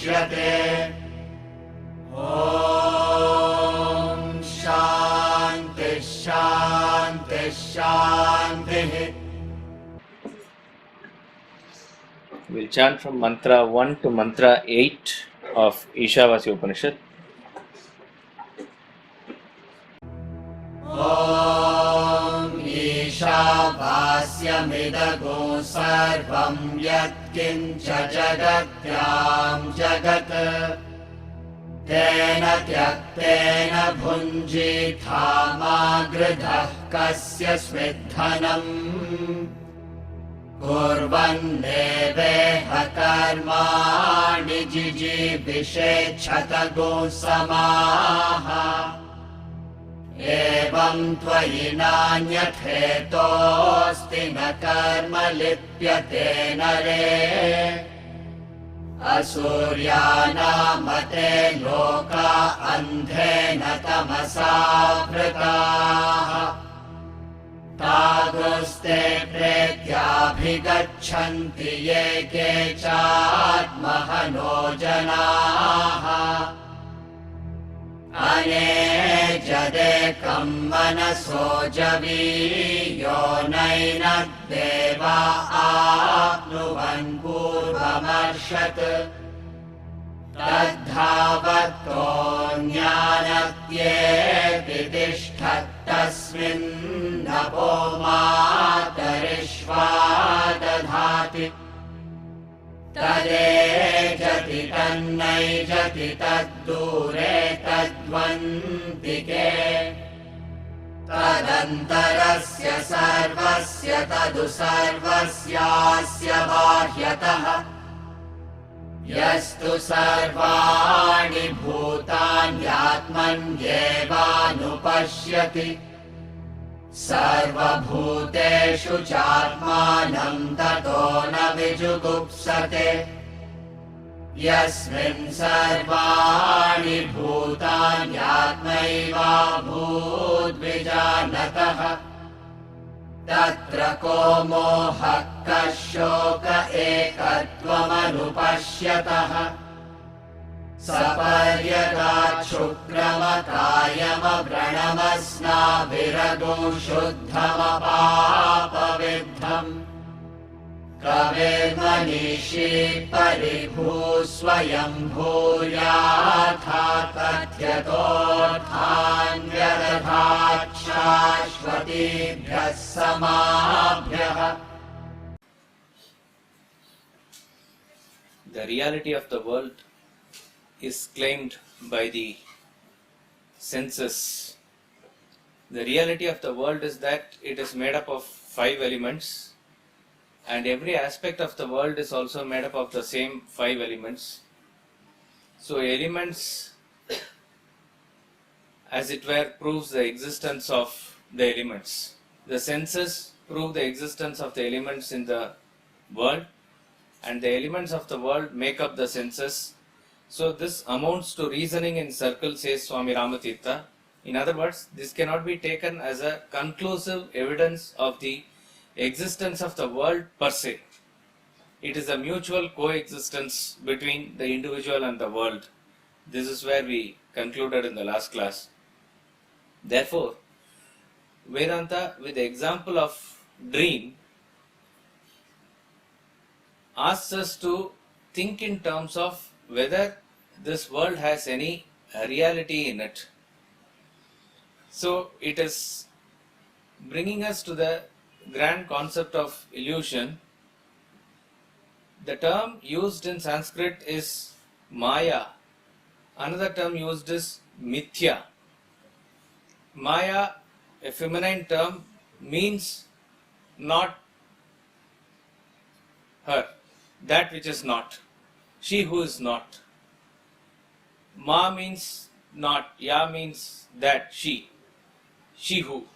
मुच्यते। ॐ शान्ति शान्ति शान्तिः। We'll chant from mantra 1 to mantra 8 of Ishavasya Upanishad. ॐ ईशावास्यमिदगो सर्वं यत्किञ्च जगत्यां जगत् तेन त्यक्तेन भुञ्जीथा मा गृधः कस्य स्विद्धनम्। कुर्वन्नेवेह कर्माणि जिजीविषेच्छतगो समाः। एवं त्वयि नान्यथेतोऽस्ति न कर्म लिप्यते नरे। असूर्यानामते लोका अन्धेन तमसावृताः। तागुस्ते प्रेत्याभिगच्छन्ति ये केचात्महनो जनाः। अनेजदेकं मनसो जवीयो नैनद्देवा आप्नुवन् पूर्वमर्षत्। तद्धावत्तोऽन्यानत्येति तिष्ठत्तस्मिन्नपो मातरिष्वा दधाति। तदेजति तन्नैजति तद्दूरे तद्वन्तिके। तदन्तरस्य सर्वस्य तदु सर्वस्यास्य बाह्यतः। यस्तु सर्वाणि भूतान्यात्मन्येवानुपश्यति। सर्वभूतेषु चात्मानं ततो न विजुगुप्सते। यस्मिन् सर्वाणि भूतान्यात्मैवाभूद्विजानतः। तत्र को मोहः कः शोक एकत्वमनुपश्यतः। सपर्यगाच्छुक्रमकायमव्रणमस्नाभिरगो शुद्धमपापविद्धम्। कविर्मनीषी परिभूः स्वयं भूयाथा कथ्यतोऽर्थान्यदधात् शाश्वतीभ्यः समाभ्यः। The reality of the world is claimed by the senses. The reality of the world is that it is made up of 5 elements, and every aspect of the world is also made up of the same 5 elements. So elements, as it were, proves the existence of the elements. The senses prove the existence of the elements in the world, and the elements of the world make up the senses. So this amounts to reasoning in circles, says Swami Ramatirtha. In other words, this cannot be taken as a conclusive evidence of the existence of the world per se. It is a mutual coexistence between the individual and the world. This is where we concluded in the last class. Therefore, Vedanta, with the example of dream, asks us to think in terms of whether this world has any reality in it. So it is bringing us to the grand concept of illusion. The term used in Sanskrit is Maya. Another term used is Mithya. Maya, a feminine term, means not her, that which is not, she who is not. Ma means not, Ya means that, she who.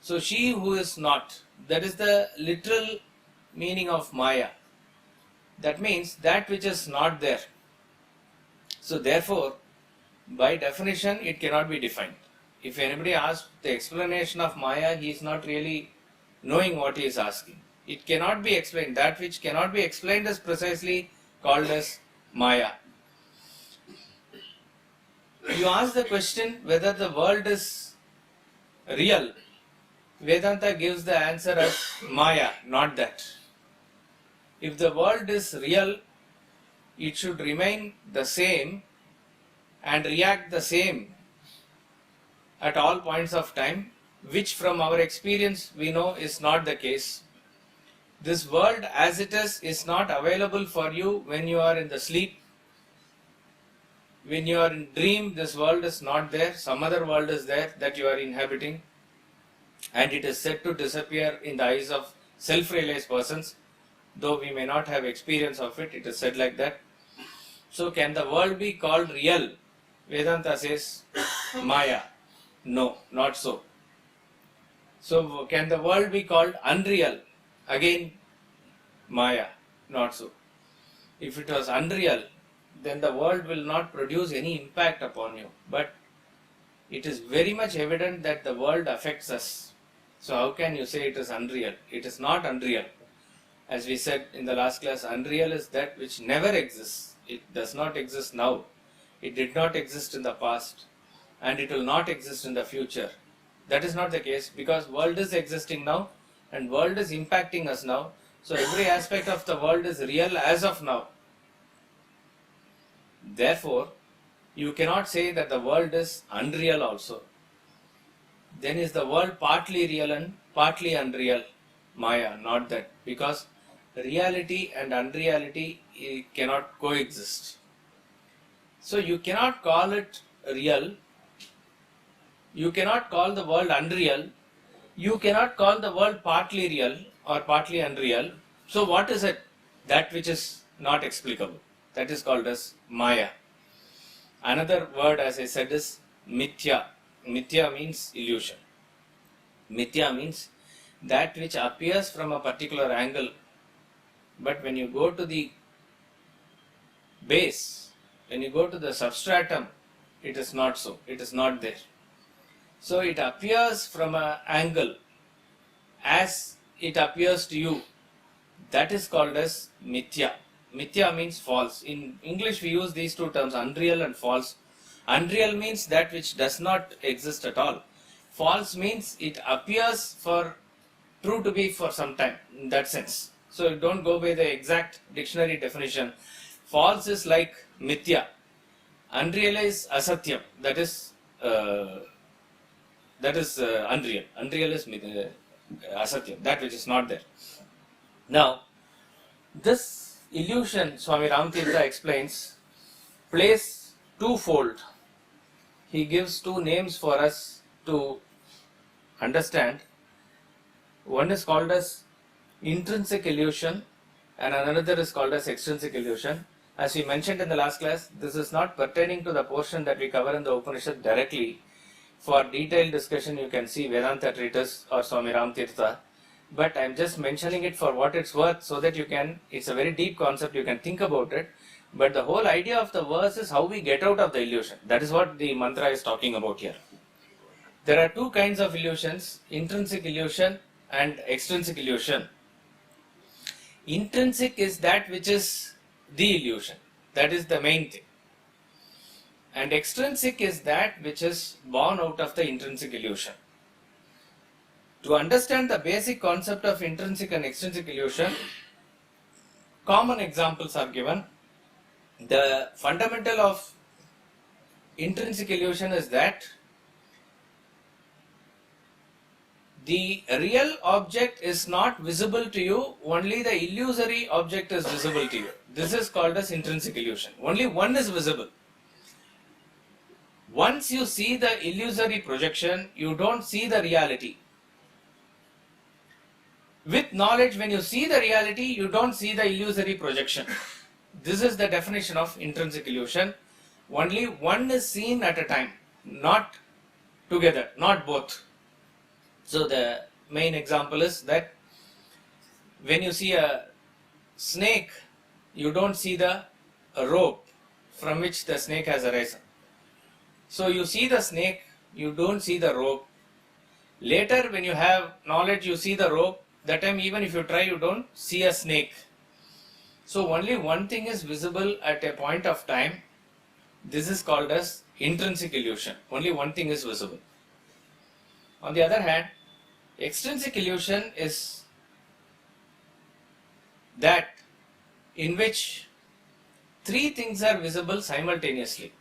So she who is not, that is the literal meaning of Maya. That means that which is not there. So therefore, by definition, it cannot be defined. If anybody asks the explanation of Maya, he is not really knowing what he is asking. It cannot be explained. That which cannot be explained is precisely called as Maya. you ask the question whether the world is real. Vedanta gives the answer as Maya, not that. If the world is real, it should remain the same and react the same at all points of time, which from our experience we know is not the case. This world as it is not available for you when you are in the sleep. When you are in dream, this world is not there. Some other world is there that you are inhabiting, and it is said to disappear in the eyes of self-realized persons. Though we may not have experience of it, it is said like that. So can the world be called real? Vedanta says Maya. No, not so. So can the world be called unreal? Again, Maya, not so. If it was unreal, then the world will not produce any impact upon you. But it is very much evident that the world affects us. So how can you say it is unreal? It is not unreal. As we said in the last class, unreal is that which never exists. It does not exist now. It did not exist in the past, and it will not exist in the future. That is not the case, because world is existing now and world is impacting us now. So every aspect of the world is real as of now. Therefore, you cannot say that the world is unreal also. Then is the world partly real and partly unreal? Maya, not that. Because reality and unreality cannot coexist. So you cannot call it real. You cannot call the world unreal. You cannot call the world partly real or partly unreal. So what is it? That which is not explicable. That is called as Maya. Another word, as I said, is Mithya. Mithya means illusion. Mithya means that which appears from a particular angle, but when you go to the base, when you go to the substratum, it is not so. It is not there. So it appears from an angle as it appears to you. That is called as Mithya. Mithya means false. In English we use these two terms, unreal and false. Unreal means that which does not exist at all. False means it appears for true to be for some time, in that sense. So don't go by the exact dictionary definition. False is like Mithya. Unreal is Asatyam. That is unreal. Unreal is Asatyam, that which is not there. Now, this illusion, Swami Ramatirtha explains, plays twofold. He gives two names for us to understand. One is called as intrinsic illusion and another is called as extrinsic illusion. As we mentioned in the last class, this is not pertaining to the portion that we cover in the Upanishad directly. For detailed discussion, you can see Vedanta Treatise or Swami Ramatirtha. But I am just mentioning it for what it's worth, so that you can, it's a very deep concept, you can think about it. But the whole idea of the verse is how we get out of the illusion. That is what the mantra is talking about here. There are two kinds of illusions, intrinsic illusion and extrinsic illusion. Intrinsic is that which is the illusion. That is the main thing. And extrinsic is that which is born out of the intrinsic illusion. To understand the basic concept of intrinsic and extrinsic illusion, common examples are given. The fundamental of intrinsic illusion is that the real object is not visible to you, only the illusory object is visible to you. This is called as intrinsic illusion. Only one is visible. Once you see the illusory projection, you don't see the reality. With knowledge, when you see the reality, you don't see the illusory projection. This is the definition of intrinsic illusion. Only one is seen at a time, not together, not both. So the main example is that when you see a snake, you don't see the rope from which the snake has arisen. So you see the snake, you don't see the rope. Later when you have knowledge, you see the rope. That time even if you try, you don't see a snake. So only one thing is visible at a point of time, This is called as intrinsic illusion. Only one thing is visible. On the other hand, extrinsic illusion is that in which three things are visible simultaneously.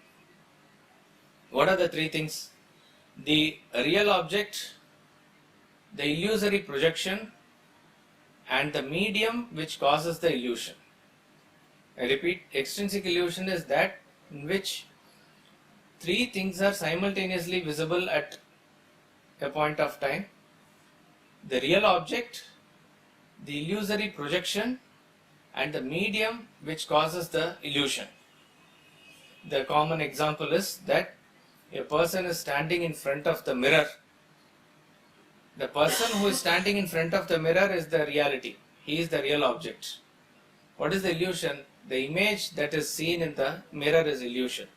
What are the three things? The real object, the illusory projection, and the medium which causes the illusion. I repeat, extrinsic illusion is that in which three things are simultaneously visible at a point of time: the real object, the illusory projection, and the medium which causes the illusion. The common example is that a person is standing in front of the mirror. The person who is standing in front of the mirror is the reality. He is the real object. What is the illusion? The image that is seen in the mirror is illusion.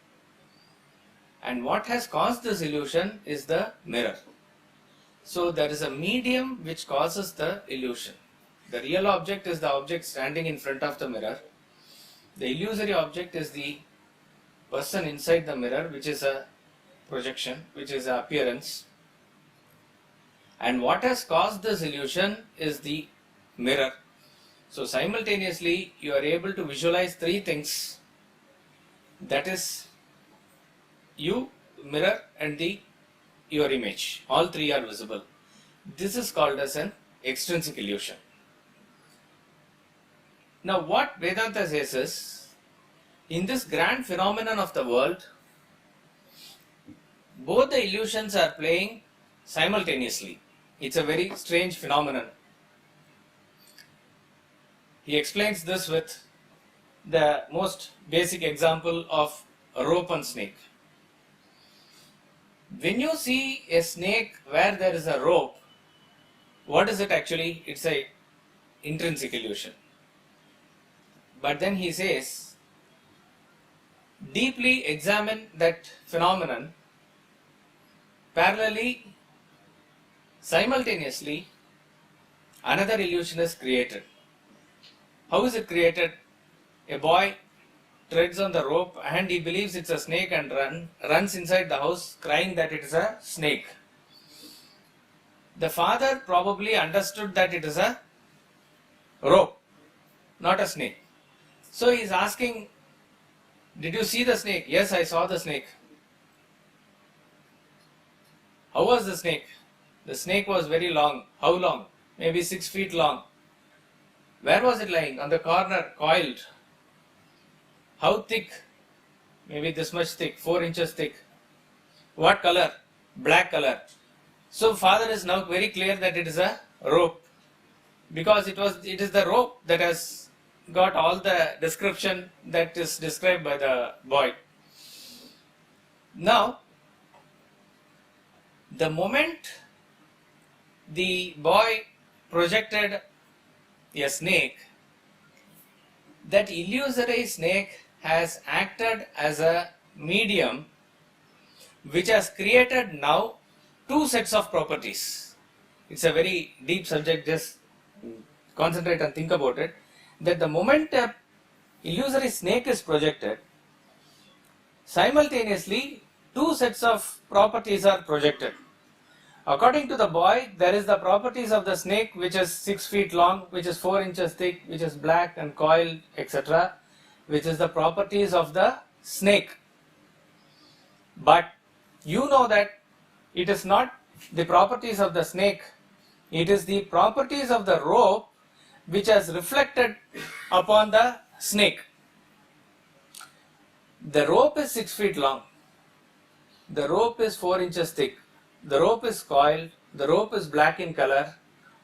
And what has caused this illusion is the mirror. So there is a medium which causes the illusion. The real object is the object standing in front of the mirror. The illusory object is the person inside the mirror, which is a projection, which is an appearance. And what has caused this illusion is the mirror. So simultaneously you are able to visualize three things. That is you, mirror, and your image. All three are visible. This is called as an extrinsic illusion. Now what Vedanta says is, in this grand phenomenon of the world, both the illusions are playing simultaneously. It's a very strange phenomenon. He explains this with the most basic example of a rope and snake. When you see a snake where there is a rope, what is it actually? It's a intrinsic illusion. But then he says, deeply examine that phenomenon. Parallelly, simultaneously, another illusion is created. How is it created? A boy treads on the rope and he believes it's a snake and runs inside the house crying that it is a snake. The father probably understood that it is a rope, not a snake. So he is asking, did you see the snake? Yes, I saw the snake. How was the snake? The snake was very long. How long? Maybe 6 feet long. Where was it lying? On the corner, coiled. How thick? Maybe this much thick, 4 inches thick. What color? Black color. So father is now very clear that it is a rope, because it is the rope that has got all the description that is described by the boy. Now, the moment the boy projected a snake, that illusory snake has acted as a medium which has created now two sets of properties. It's a very deep subject, just concentrate and think about it. That the moment a illusory snake is projected, simultaneously two sets of properties are projected. According to the boy, there is the properties of the snake, which is 6 feet long, which is 4 inches thick, which is black and coiled, etc., which is the properties of the snake. But you know that it is not the properties of the snake, it is the properties of the rope which has reflected upon the snake. The rope is 6 feet long, the rope is 4 inches thick, the rope is coiled, the rope is black in color.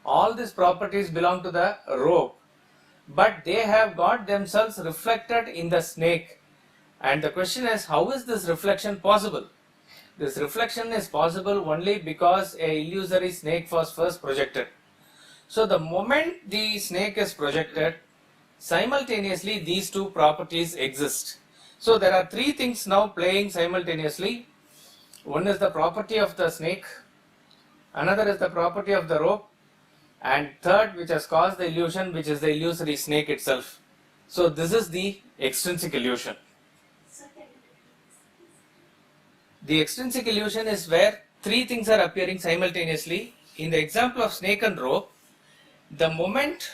All these properties belong to the rope, but they have got themselves reflected in the snake. And the question is, how is this reflection possible? This reflection is possible only because a illusory snake was first projected. So the moment the snake is projected, simultaneously these two properties exist. So there are three things now playing simultaneously. One is the property of the snake, another is the property of the rope, and third, which has caused the illusion, which is the illusory snake itself. So this is the extrinsic illusion. The extrinsic illusion is where three things are appearing simultaneously. In the example of snake and rope, the moment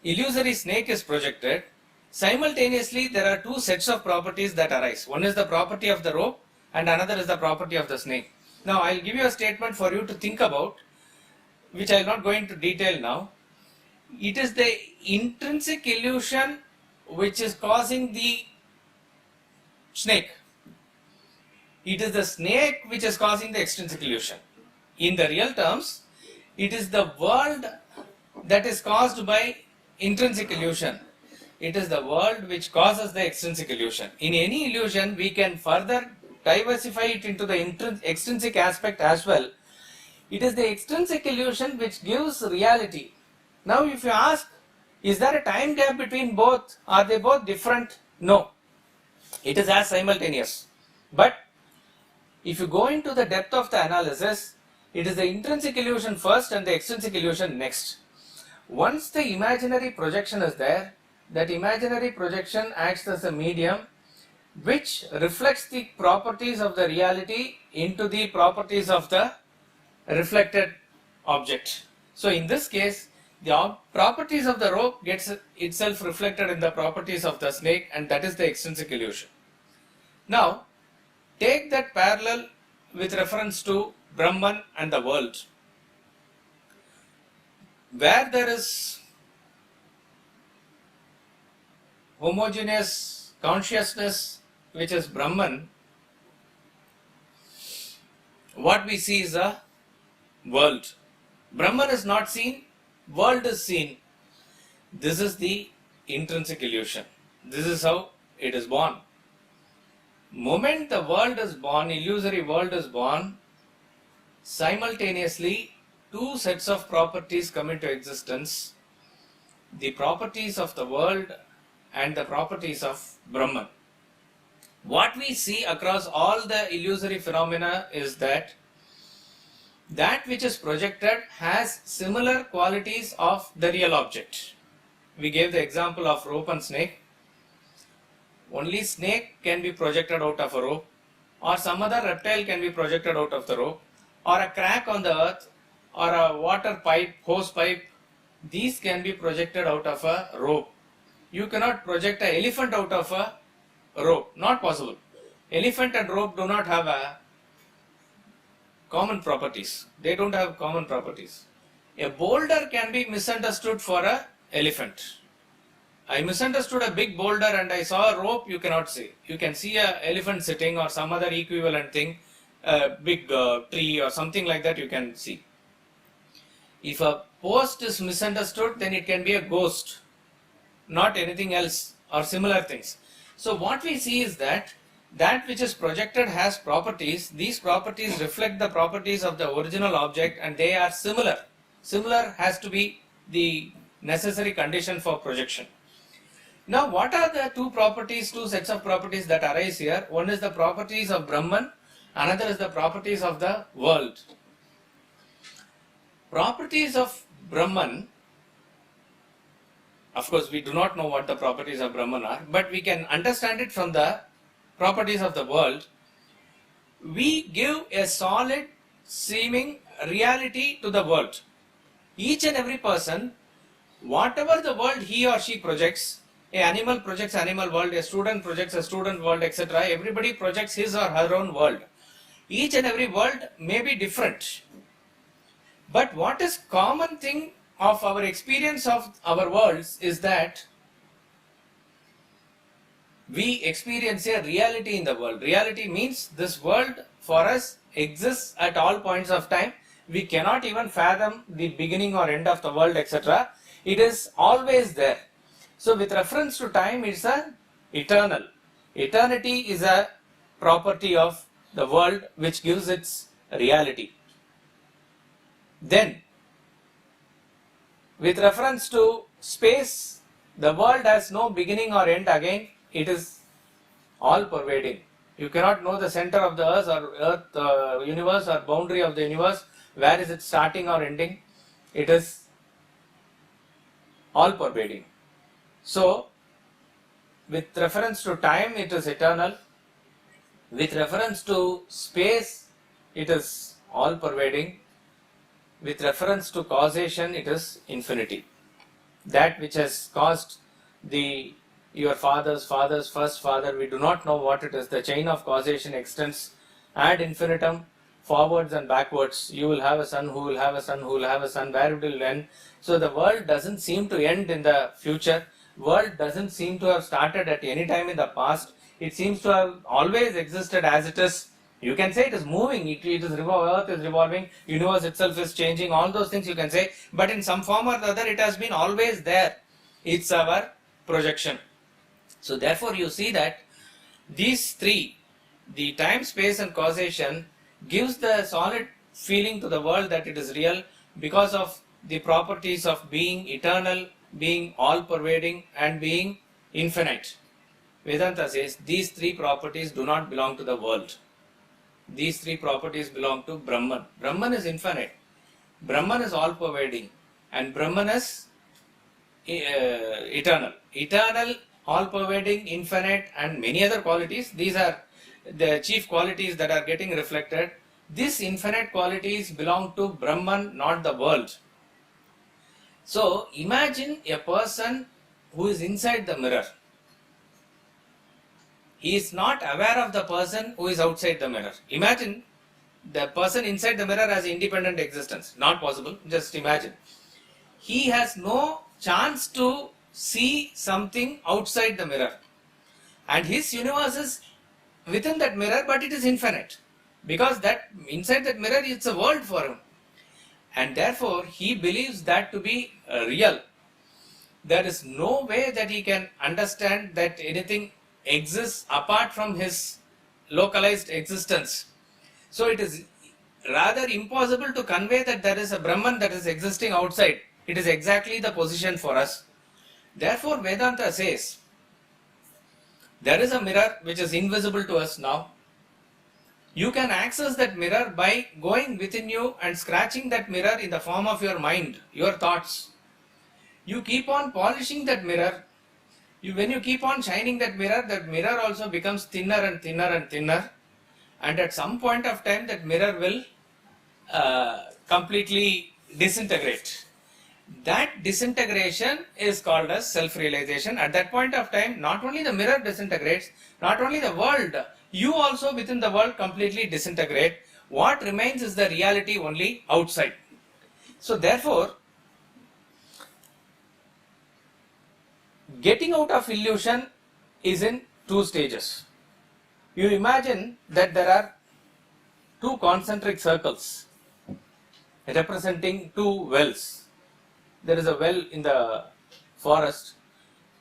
illusory snake is projected, simultaneously there are two sets of properties that arise. One is the property of the rope and another is the property of the snake. Now I will give you a statement for you to think about, which I will not go into detail now. It is the intrinsic illusion which is causing the snake. It is the snake which is causing the extrinsic illusion. In the real terms, it is the world that is caused by intrinsic illusion. It is the world which causes the extrinsic illusion. In any illusion, we can further diversify it into the extrinsic aspect as well. It is the extrinsic illusion which gives reality. Now if you ask, is there a time gap between both? Are they both different? No. It is as simultaneous. But if you go into the depth of the analysis, it is the intrinsic illusion first and the extrinsic illusion next. Once the imaginary projection is there, that imaginary projection acts as a medium which reflects the properties of the reality into the properties of the reflected object. So in this case, the properties of the rope gets itself reflected in the properties of the snake, and that is the extrinsic illusion. Now, take that parallel with reference to Brahman and the world. Where there is homogeneous consciousness, which is Brahman, what we see is a world. Brahman is not seen, world is seen. This is the intrinsic illusion. This is how it is born. Moment the world is born, illusory world is born, simultaneously two sets of properties come into existence, the properties of the world and the properties of Brahman. What we see across all the illusory phenomena is that which is projected has similar qualities of the real object. We gave the example of rope and snake. Only snake can be projected out of a rope, or some other reptile can be projected out of the rope, or a crack on the earth, or a water pipe, hose pipe. These can be projected out of a rope. You cannot project an elephant out of a rope. Not possible. Elephant and rope do not have a common properties. They don't have common properties. A boulder can be misunderstood for an elephant. I misunderstood a big boulder and I saw a rope, you cannot see. You can see an elephant sitting or some other equivalent thing, a big tree or something like that you can see. If a post is misunderstood, then it can be a ghost, not anything else or similar things. So what we see is that which is projected has properties. These properties reflect the properties of the original object and they are similar. Similar has to be the necessary condition for projection. Now what are the two sets of properties that arise here? One is the properties of Brahman, another is the properties of the world. Properties of Brahman, of course we do not know what the properties of Brahman are, but we can understand it from the properties of the world. We give a solid seeming reality to the world. Each and every person, whatever the world he or she projects, an animal projects animal world, a student projects a student world, etc. Everybody projects his or her own world. Each and every world may be different. But what is common thing of our experience of our worlds is that we experience a reality in the world. Reality means this world for us exists at all points of time. We cannot even fathom the beginning or end of the world, etc. It is always there. So with reference to time, it's an eternal. Eternity is a property of the world which gives its reality. Then, with reference to space, the world has no beginning or end again. It is all pervading. You cannot know the center of the earth, universe or boundary of the universe. Where is it starting or ending? It is all pervading. So, with reference to time, it is eternal. With reference to space, it is all pervading. With reference to causation, it is infinity. That which has caused your father's first father, we do not know what it is. The chain of causation extends ad infinitum, forwards and backwards. You will have a son who will have a son who will have a son. Where it will end? So the world doesn't seem to end in the future. World doesn't seem to have started at any time in the past. It seems to have always existed as it is. You can say it is moving, it is Earth is revolving, universe itself is changing, all those things you can say, but in some form or the other it has been always there. It's our projection. So therefore you see that these three, the time, space and causation, gives the solid feeling to the world that it is real because of the properties of being eternal, being all pervading and being infinite. Vedanta says these three properties do not belong to the world. These three properties belong to Brahman. Brahman is infinite. Brahman is all pervading. And Brahman is eternal. Eternal, all pervading, infinite and many other qualities. These are the chief qualities that are getting reflected. These infinite qualities belong to Brahman, not the world. So imagine a person who is inside the mirror. He is not aware of the person who is outside the mirror. Imagine the person inside the mirror has independent existence. Not possible. Just imagine. He has no chance to see something outside the mirror. And his universe is within that mirror, but it is infinite. Because that inside that mirror, it's a world for him. And therefore, he believes that to be real. There is no way that he can understand that anything exists apart from his localized existence. So it is rather impossible to convey that there is a Brahman that is existing outside. It is exactly the position for us. Therefore Vedanta says there is a mirror which is invisible to us now. You can access that mirror by going within you and scratching that mirror in the form of your mind, your thoughts. You keep on polishing that mirror. When you keep on shining that mirror also becomes thinner and thinner and thinner, and at some point of time that mirror will completely disintegrate. That disintegration is called as self-realization. At that point of time, not only the mirror disintegrates, not only the world, you also within the world completely disintegrate. What remains is the reality only outside. So therefore, getting out of illusion is in two stages. You imagine that there are two concentric circles representing two wells. There is a well in the forest.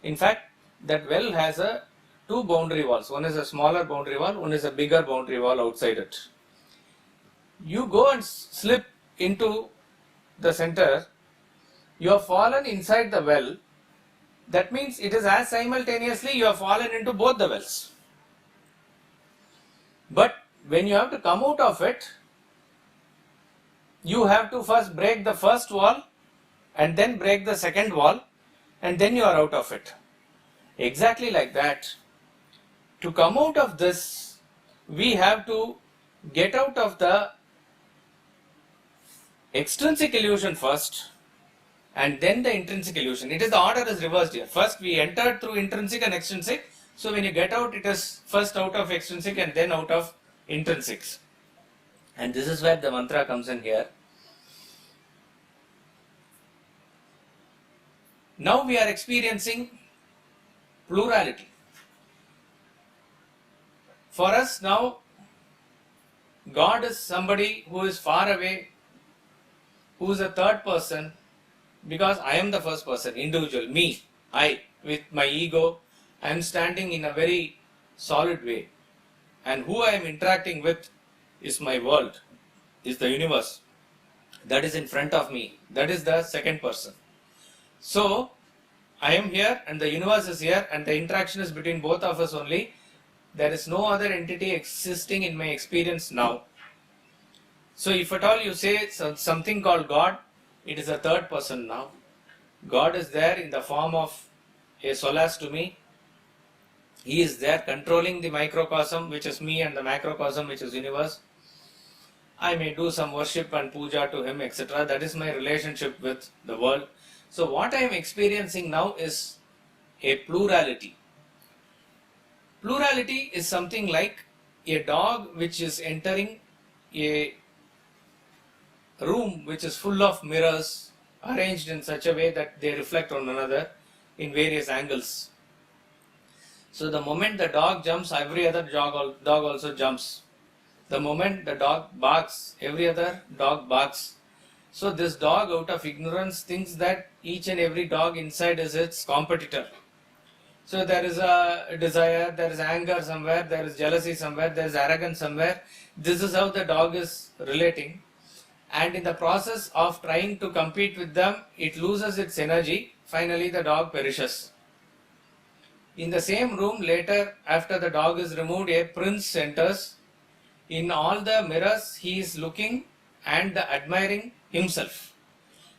In fact, that well has two boundary walls. One is a smaller boundary wall, one is a bigger boundary wall outside it. You go and slip into the center, you have fallen inside the well. That means it is as simultaneously you have fallen into both the wells. But when you have to come out of it, you have to first break the first wall and then break the second wall, and then you are out of it. Exactly like that. To come out of this, we have to get out of the extrinsic illusion first, and then the intrinsic illusion. It is the order is reversed here. First we entered through intrinsic and extrinsic. So when you get out, it is first out of extrinsic and then out of intrinsics. And this is where the mantra comes in here. Now we are experiencing plurality. For us now, God is somebody who is far away, who is a third person, because I am the first person, individual, me, I, with my ego, I am standing in a very solid way. And who I am interacting with is my world, is the universe that is in front of me. That is the second person. So, I am here and the universe is here and the interaction is between both of us only. There is no other entity existing in my experience now. So, if at all you say something called God, it is a third person now. God is there in the form of a solace to me. He is there controlling the microcosm, which is me, and the macrocosm, which is universe. I may do some worship and puja to him, etc. That is my relationship with the world. So what I am experiencing now is a plurality. Plurality is something like a dog which is entering a room which is full of mirrors arranged in such a way that they reflect on one another in various angles. So the moment the dog jumps, every other dog also jumps. The moment the dog barks, every other dog barks. So this dog, out of ignorance, thinks that each and every dog inside is its competitor. So there is a desire, there is anger somewhere, there is jealousy somewhere, there is arrogance somewhere. This is how the dog is relating. And in the process of trying to compete with them, it loses its energy. Finally, the dog perishes. In the same room, later, after the dog is removed, a prince enters. In all the mirrors, he is looking and admiring himself.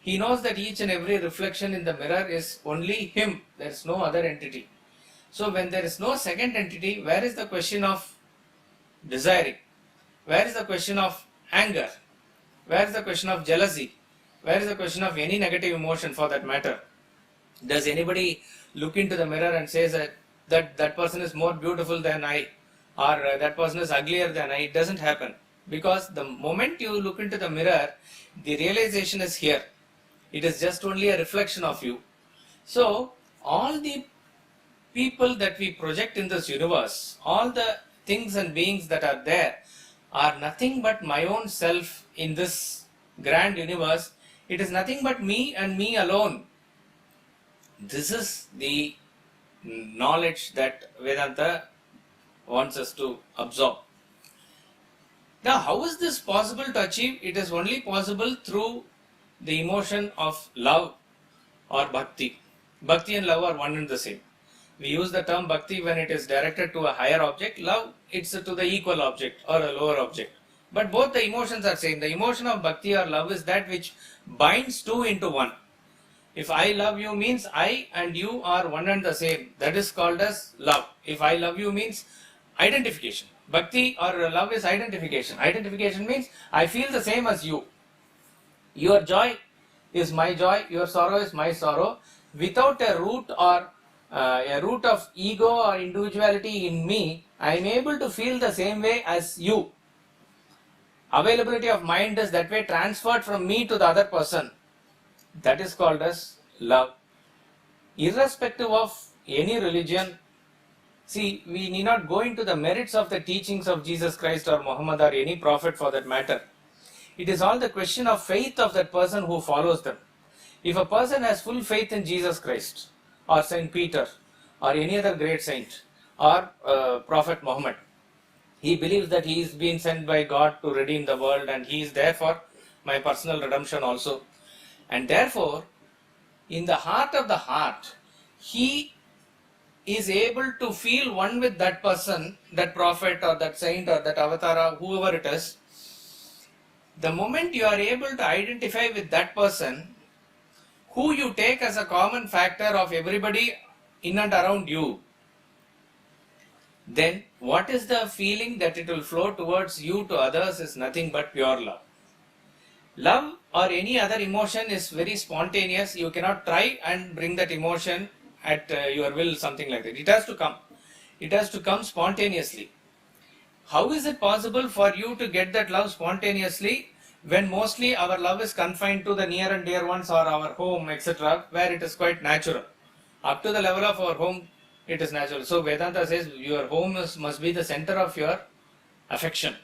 He knows that each and every reflection in the mirror is only him. There is no other entity. So when there is no second entity, where is the question of desiring? Where is the question of anger? Where is the question of jealousy? Where is the question of any negative emotion for that matter? Does anybody look into the mirror and says that person is more beautiful than I, or that person is uglier than I? It doesn't happen, because the moment you look into the mirror, the realization is here. It is just only a reflection of you. So all the people that we project in this universe, all the things and beings that are there, are nothing but my own self in this grand universe. It is nothing but me and me alone. This is the knowledge that Vedanta wants us to absorb. Now, how is this possible to achieve? It is only possible through the emotion of love or bhakti. Bhakti and love are one and the same. We use the term bhakti when it is directed to a higher object. Love, it's to the equal object or a lower object. But both the emotions are same. The emotion of bhakti or love is that which binds two into one. If I love you means I and you are one and the same. That is called as love. If I love you means identification. Bhakti or love is identification. Identification means I feel the same as you. Your joy is my joy. Your sorrow is my sorrow. Without a root of ego or individuality in me, I am able to feel the same way as you. Availability of mind is that way transferred from me to the other person. That is called as love. Irrespective of any religion, see, we need not go into the merits of the teachings of Jesus Christ or Muhammad or any prophet for that matter. It is all the question of faith of that person who follows them. If a person has full faith in Jesus Christ or Saint Peter or any other great saint or Prophet Muhammad, he believes that he is being sent by God to redeem the world and he is there for my personal redemption also. And therefore, in the heart of the heart, he is able to feel one with that person, that prophet or that saint or that avatar, whoever it is. The moment you are able to identify with that person, who you take as a common factor of everybody in and around you, then what is the feeling that it will flow towards you to others is nothing but pure love. Love or any other emotion is very spontaneous. You cannot try and bring that emotion at your will, something like that. It has to come. It has to come spontaneously. How is it possible for you to get that love spontaneously when mostly our love is confined to the near and dear ones or our home, etc., where it is quite natural? Up to the level of our home, it is natural. So Vedanta says your home must be the center of your affection,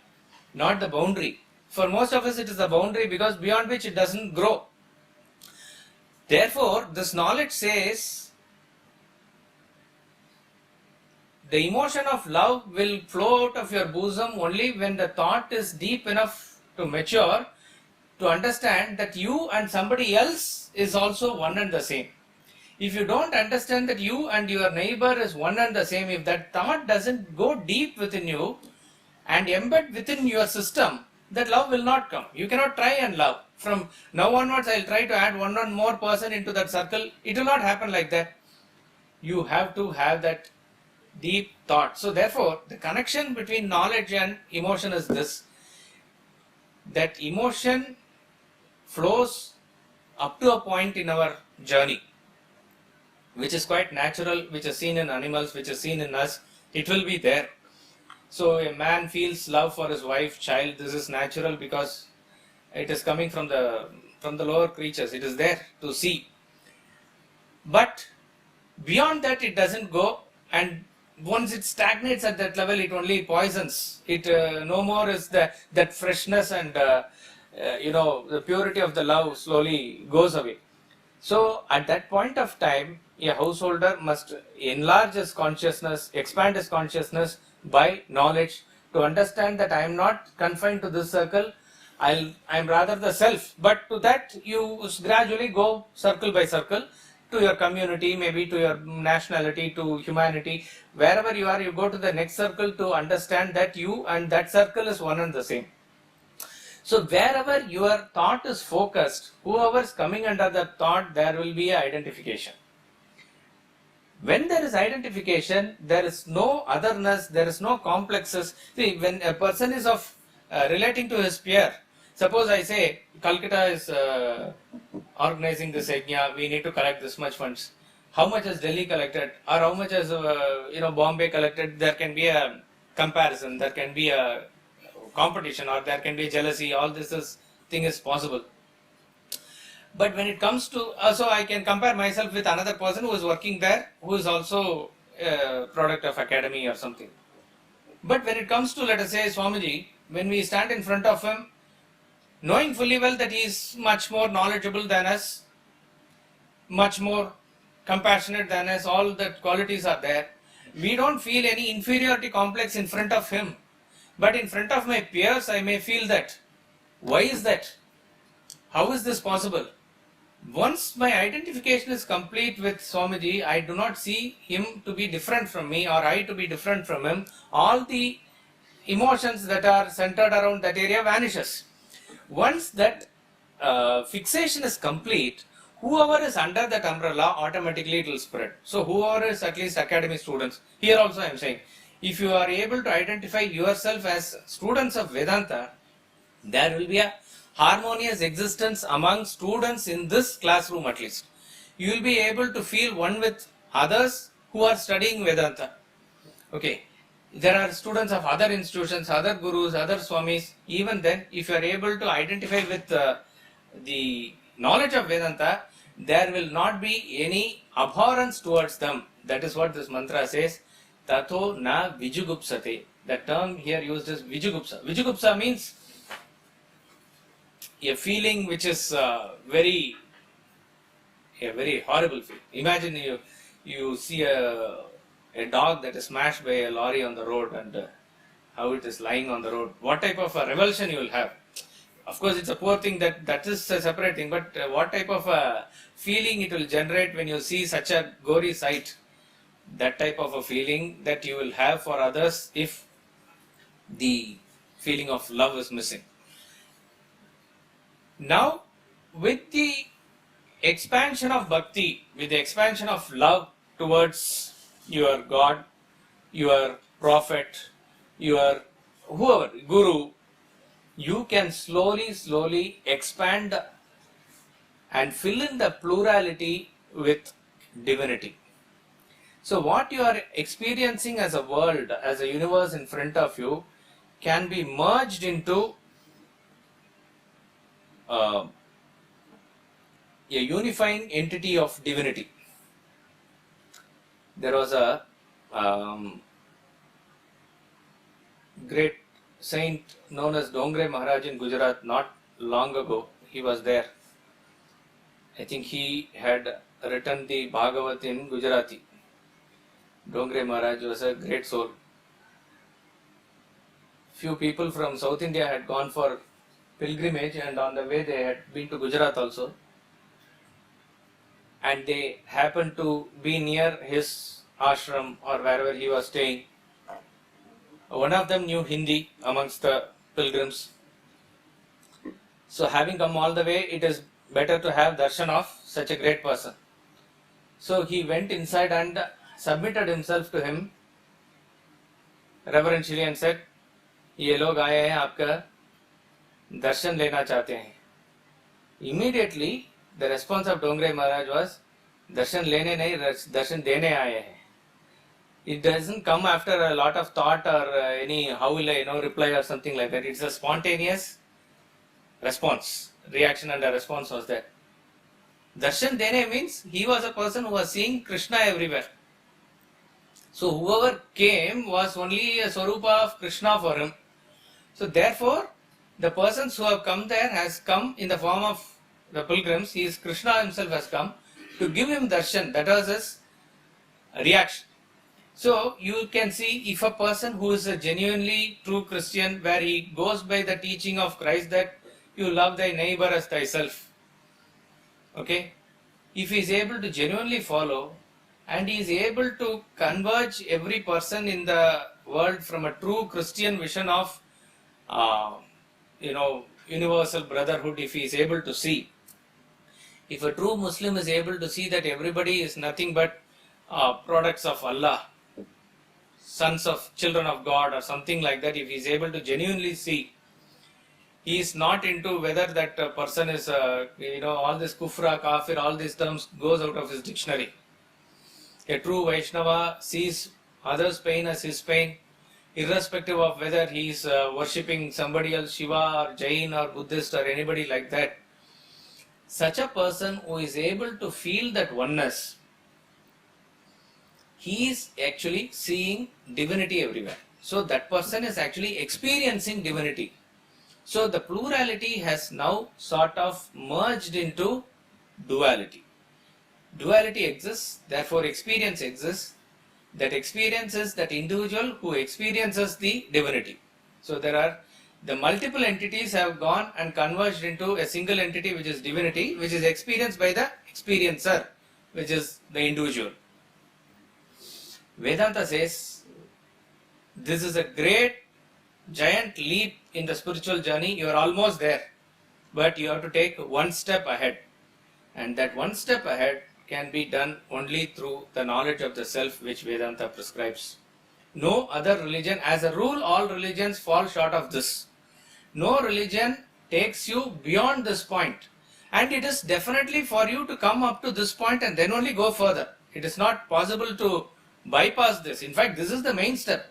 not the boundary. For most of us, it is the boundary because beyond which it doesn't grow. Therefore, this knowledge says the emotion of love will flow out of your bosom only when the thought is deep enough to mature to understand that you and somebody else is also one and the same. If you don't understand that you and your neighbor is one and the same, if that thought doesn't go deep within you and embed within your system, that love will not come. You cannot try and love. From now onwards, I'll try to add one more person into that circle. It will not happen like that. You have to have that deep thought. So therefore, the connection between knowledge and emotion is this, that emotion flows up to a point in our journey, which is quite natural, which is seen in animals, which is seen in us. It will be there. So a man feels love for his wife, child. This is natural because it is coming from the lower creatures. It is there to see. But beyond that, it doesn't go, and once it stagnates at that level, it only poisons. It no more is that freshness and the purity of the love slowly goes away. So at that point of time, a householder must enlarge his consciousness, expand his consciousness by knowledge, to understand that I am not confined to this circle. I am rather the self. But to that, you gradually go circle by circle to your community, maybe to your nationality, to humanity. Wherever you are, you go to the next circle to understand that you and that circle is one and the same. So wherever your thought is focused, whoever is coming under that thought, there will be identification. When there is identification, there is no otherness, there is no complexes. See, when a person is relating to his peer, suppose I say Calcutta is organizing this yajna, we need to collect this much funds. How much has Delhi collected, or how much has Bombay collected? There can be a comparison, there can be a competition, or there can be jealousy. All this thing is possible. But when it comes to, so I can compare myself with another person who is working there, who is also a product of academy or something. But when it comes to, let us say, Swamiji, when we stand in front of him, knowing fully well that he is much more knowledgeable than us, much more compassionate than us, all that qualities are there, we don't feel any inferiority complex in front of him. But in front of my peers, I may feel that. Why is that? How is this possible? Once my identification is complete with Swamiji, I do not see him to be different from me, or I to be different from him. All the emotions that are centered around that area vanishes. Once that fixation is complete, whoever is under that umbrella, automatically it will spread. So whoever is at least academy students, here also I am saying, if you are able to identify yourself as students of Vedanta, there will be a harmonious existence among students in this classroom at least. You will be able to feel one with others who are studying Vedanta. Okay, there are students of other institutions, other gurus, other swamis. Even then, if you are able to identify with the knowledge of Vedanta, there will not be any abhorrence towards them. That is what this mantra says. Tato na vijugupsate. The term here used is vijugupsa. Vijugupsa means a feeling which is a very horrible feeling. Imagine you see a dog that is smashed by a lorry on the road, and how it is lying on the road. What type of a revulsion you will have? Of course, it's a poor thing, that is a separate thing, but what type of a feeling it will generate when you see such a gory sight? That type of a feeling that you will have for others if the feeling of love is missing. Now, with the expansion of bhakti, with the expansion of love towards your God, your prophet, your whoever, guru, you can slowly expand and fill in the plurality with divinity. So what you are experiencing as a world, as a universe in front of you, can be merged into a unifying entity of divinity. There was a great saint known as Dongre Maharaj in Gujarat not long ago. He was there. I think he had written the Bhagavat in Gujarati. Dongre Maharaj was a great soul. Few people from South India had gone for pilgrimage, and on the way they had been to Gujarat also, and they happened to be near his ashram or wherever he was staying. One of them knew Hindi amongst the pilgrims. So having come all the way, it is better to have darshan of such a great person. So he went inside and submitted himself to him, reverentially and said, ये लोग आए हैं आपका दर्शन लेना चाहते हैं. Immediately, the response of Dongre Maharaj was, darshan lene nahi, darshan dene aaye hain. It doesn't come after a lot of thought or any how will I reply or something like that. It's a spontaneous response, reaction and a response was that. Darshan dene means he was a person who was seeing Krishna everywhere. So whoever came was only a Swarupa of Krishna for him. So therefore, the persons who have come there has come in the form of the pilgrims. He is Krishna himself has come to give him darshan. That was his reaction. So you can see if a person who is a genuinely true Christian, where he goes by the teaching of Christ that you love thy neighbor as thyself. Okay? If he is able to genuinely follow and he is able to converge every person in the world from a true Christian vision of universal brotherhood, if he is able to see. If a true Muslim is able to see that everybody is nothing but products of Allah, sons of children of God or something like that, if he is able to genuinely see, he is not into whether that person is, all this kufra, kafir, all these terms goes out of his dictionary. A true Vaishnava sees others' pain as his pain, irrespective of whether he is worshipping somebody else, Shiva or Jain or Buddhist or anybody like that. Such a person who is able to feel that oneness, he is actually seeing divinity everywhere. So that person is actually experiencing divinity. So the plurality has now sort of merged into duality. Duality exists, therefore experience exists. That experience is that individual who experiences the divinity. So there are the multiple entities have gone and converged into a single entity which is divinity, which is experienced by the experiencer, which is the individual. Vedanta says this is a great giant leap in the spiritual journey. You are almost there, but you have to take one step ahead, and that one step ahead can be done only through the knowledge of the self which Vedanta prescribes. No other religion, as a rule, all religions fall short of this. No religion takes you beyond this point, and it is definitely for you to come up to this point and then only go further. It is not possible to bypass this. In fact, this is the main step.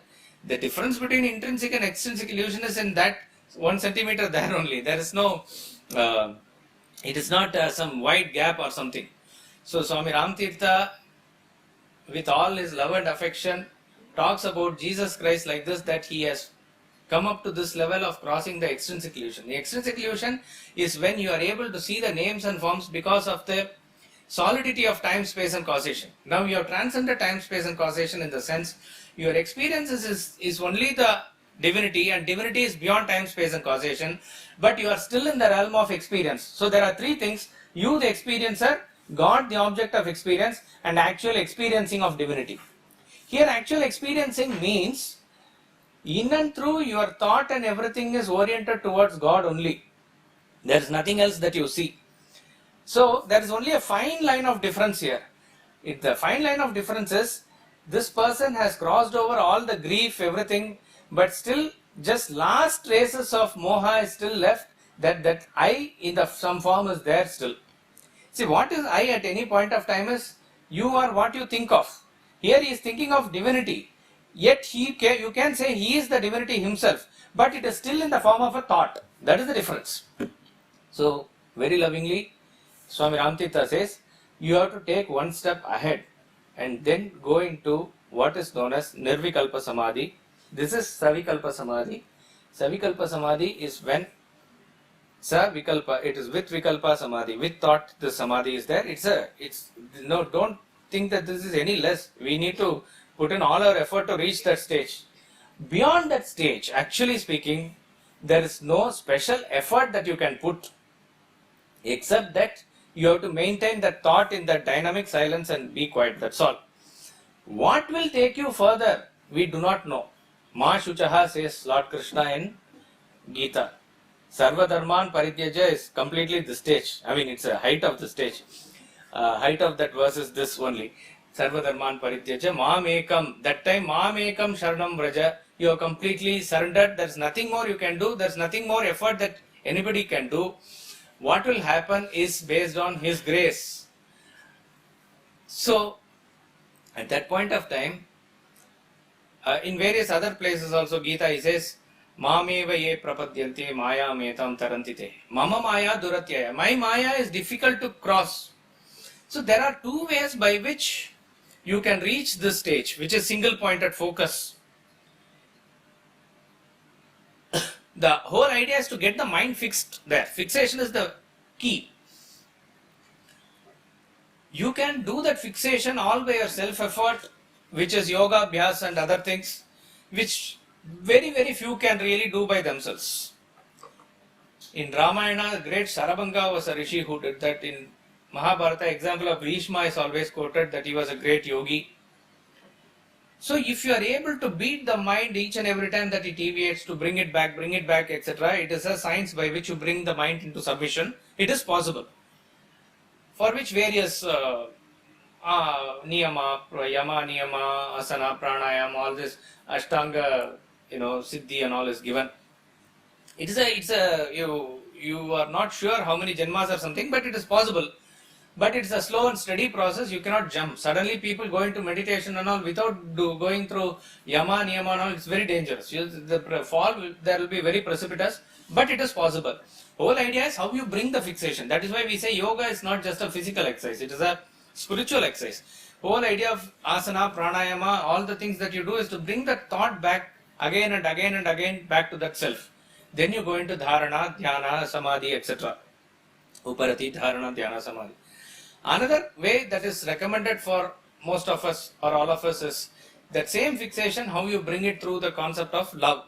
The difference between intrinsic and extrinsic illusion is in that 1 centimeter there only. There is no, it is not some wide gap or something. So Swami Ramtirtha, with all his love and affection, talks about Jesus Christ like this, that he has come up to this level of crossing the extrinsic illusion. The extrinsic illusion is when you are able to see the names and forms because of the solidity of time, space and causation. Now you have transcended time, space and causation in the sense your experience is only the divinity, and divinity is beyond time, space and causation, but you are still in the realm of experience. So there are three things: you the experiencer, God the object of experience, and actual experiencing of divinity. Here actual experiencing means in and through your thought and everything is oriented towards God only. There is nothing else that you see. So there is only a fine line of difference here. The fine line of difference is this person has crossed over all the grief, everything, but still just last traces of moha is still left, that I in some form is there still. See, what is I at any point of time is you are what you think of. Here he is thinking of divinity, yet you can say he is the divinity himself, but it is still in the form of a thought. That is the difference. So very lovingly Swami Ramtirtha says you have to take one step ahead and then go into what is known as Nirvikalpa Samadhi. This is Savikalpa Samadhi. Savikalpa Samadhi is when Savikalpa, it is with Vikalpa Samadhi. With thought, the Samadhi is there. Don't think that this is any less. We need to put in all our effort to reach that stage. Beyond that stage, actually speaking, there is no special effort that you can put, except that you have to maintain that thought in that dynamic silence and be quiet. That's all. What will take you further, we do not know. Ma Shuchaha says Lord Krishna in Gita. Sarva Dharman Parityaja is completely the stage. I mean, it's a height of the stage. Height of that verse is this only. Sarva Dharman Parityaja Maam Ekam. That time Maam Ekam Sharanam Vraja. You are completely surrendered. There's nothing more you can do. There's nothing more effort that anybody can do. What will happen is based on His grace. So, at that point of time, in various other places also, Gita, he says, Mameva ye prapadyante maya metam tarantite. Mama maya duratyaya. My maya is difficult to cross. So there are two ways by which you can reach this stage, which is single pointed focus. The whole idea is to get the mind fixed there. Fixation is the key. You can do that fixation all by your self-effort, which is yoga, abhyas and other things, which very, very few can really do by themselves. In Ramayana, the great Sarabanga was a rishi who did that. In Mahabharata, example of Bhishma is always quoted that he was a great yogi. So if you are able to beat the mind each and every time that it deviates, to bring it back, etc., it is a science by which you bring the mind into submission. It is possible. For which various niyama, yama, niyama, asana, pranayama, all this ashtanga, siddhi and all is given. You are not sure how many janmas or something, but it is possible. But it's a slow and steady process. You cannot jump. Suddenly people go into meditation and all without going through yama, niyama and all. It's very dangerous. The fall there will be very precipitous, but it is possible. Whole idea is how you bring the fixation. That is why we say yoga is not just a physical exercise. It is a spiritual exercise. Whole idea of asana, pranayama, all the things that you do is to bring that thought back again and again and again back to that self. Then you go into dharana, dhyana, samadhi, etc. Uparati, dharana, dhyana, samadhi. Another way that is recommended for most of us or all of us is that same fixation, how you bring it through the concept of love.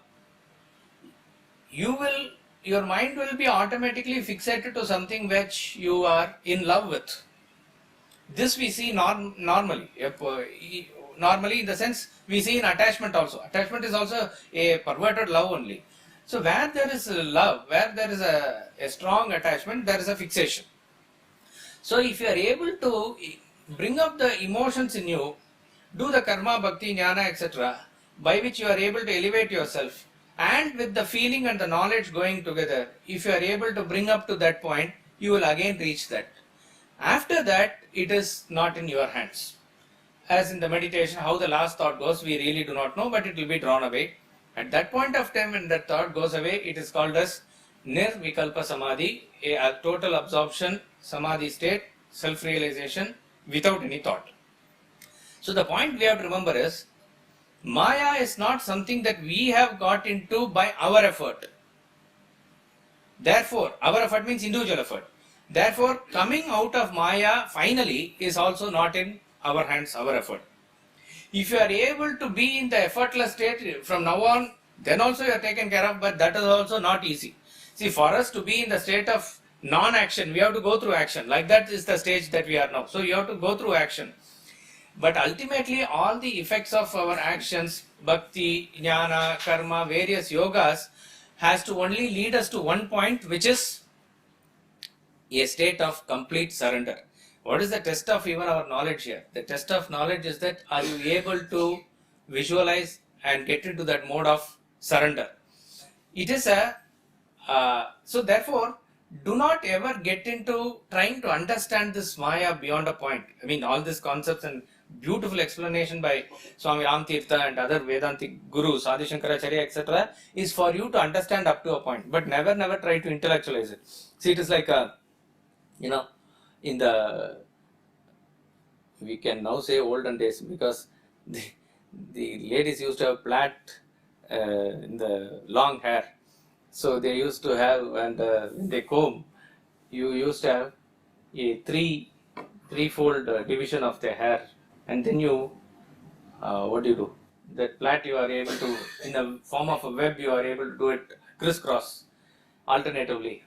Your mind will be automatically fixated to something which you are in love with. This we see normally. Normally, in the sense we see in attachment also. Attachment is also a perverted love only. So where there is love, where there is a strong attachment, there is a fixation. So if you are able to bring up the emotions in you, do the karma, bhakti, jnana, etc., by which you are able to elevate yourself, and with the feeling and the knowledge going together, if you are able to bring up to that point, you will again reach that. After that, it is not in your hands. As in the meditation, how the last thought goes, we really do not know, but it will be drawn away. At that point of time when that thought goes away, it is called as Nirvikalpa Samadhi, a total absorption, Samadhi state, self-realization without any thought. So the point we have to remember is, Maya is not something that we have got into by our effort. Therefore, our effort means individual effort. Therefore, coming out of Maya finally is also not in our hands, our effort. If you are able to be in the effortless state from now on, then also you are taken care of, but that is also not easy. See, for us to be in the state of non-action, we have to go through action. Like that is the stage that we are now. So you have to go through action. But ultimately, all the effects of our actions, bhakti, jnana, karma, various yogas, has to only lead us to one point, which is a state of complete surrender. What is the test of even our knowledge here? The test of knowledge is that are you able to visualize and get into that mode of surrender? It is so therefore, do not ever get into trying to understand this Maya beyond a point. I mean, all these concepts and beautiful explanation by Swami Ram Tirtha and other Vedantic gurus, Adi Shankaracharya, etc., is for you to understand up to a point, but never try to intellectualize it. See, it is like in the, we can now say olden days, because the ladies used to have plait in the long hair. So they used to have, and when they comb, you used to have a threefold division of the hair, and then you, what do you do? That plait you are able to, in the form of a web, you are able to do it crisscross, alternatively.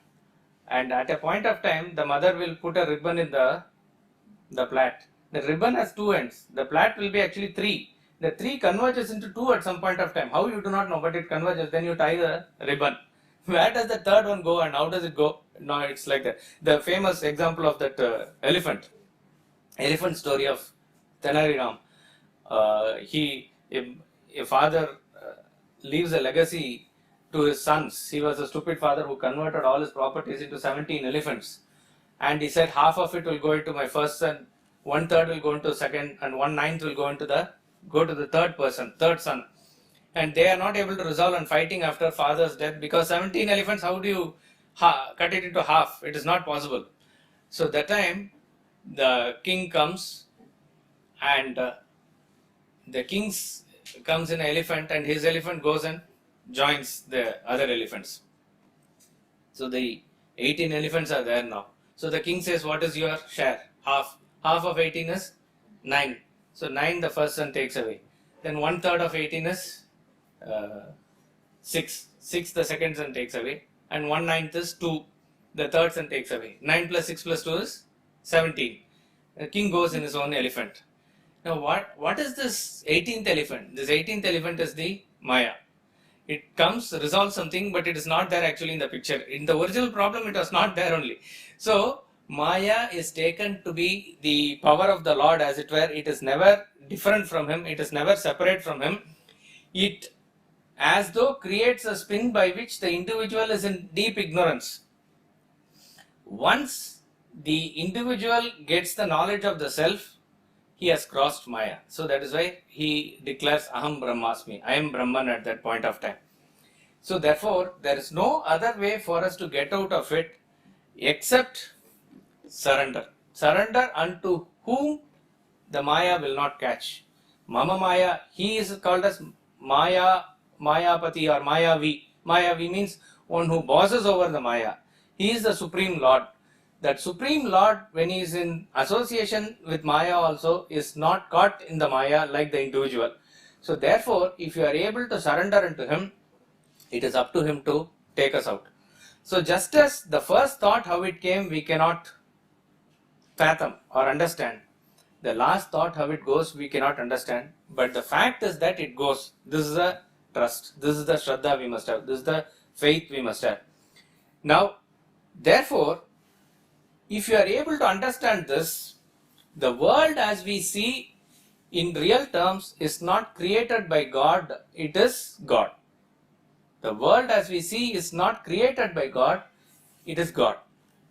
And at a point of time, the mother will put a ribbon in the plait. The ribbon has two ends. The plait will be actually three. The three converges into two at some point of time. How, you do not know, but it converges. Then you tie the ribbon. Where does the third one go and how does it go? No, it's like that. The famous example of that elephant story of Tenari Ram. A father leaves a legacy to his sons. He was a stupid father who converted all his properties into 17 elephants. And he said, half of it will go into my first son, 1/3 will go into second, and 1/9 will go to the third son. And they are not able to resolve on fighting after father's death, because 17 elephants, how do you cut it into half? It is not possible. So that time, the king comes, and the king comes in an elephant, and his elephant goes and joins the other elephants. So the 18 elephants are there now. So the king says, what is your share? Half. Half of 18 is 9. So 9 the first son takes away. Then 1/3 of 18 is 6. 6 the second son takes away. And 1/9 is 2. The third son takes away. 9 plus 6 plus 2 is 17. The king goes in his own elephant. Now what is this 18th elephant? This 18th elephant is the Maya. It comes, resolves something, but it is not there actually in the picture. In the original problem, it was not there only. So Maya is taken to be the power of the Lord, as it were. It is never different from him. It is never separate from him. It as though creates a spin by which the individual is in deep ignorance. Once the individual gets the knowledge of the self, he has crossed Maya. So that is why he declares Aham Brahmasmi. I am Brahman at that point of time. So therefore, there is no other way for us to get out of it except surrender. Surrender unto whom the Maya will not catch. Mama Maya, he is called as Maya, Mayapati or Mayavi. Mayavi means one who bosses over the Maya. He is the Supreme Lord. That Supreme Lord, when he is in association with Maya also, is not caught in the Maya like the individual. So therefore, if you are able to surrender unto him, it is up to him to take us out. So just as the first thought, how it came, we cannot fathom or understand. The last thought, how it goes, we cannot understand. But the fact is that it goes. This is a trust. This is the Shraddha we must have. This is the faith we must have. Now, therefore, if you are able to understand this, the world as we see in real terms is not created by God, it is God. The world as we see is not created by God, it is God.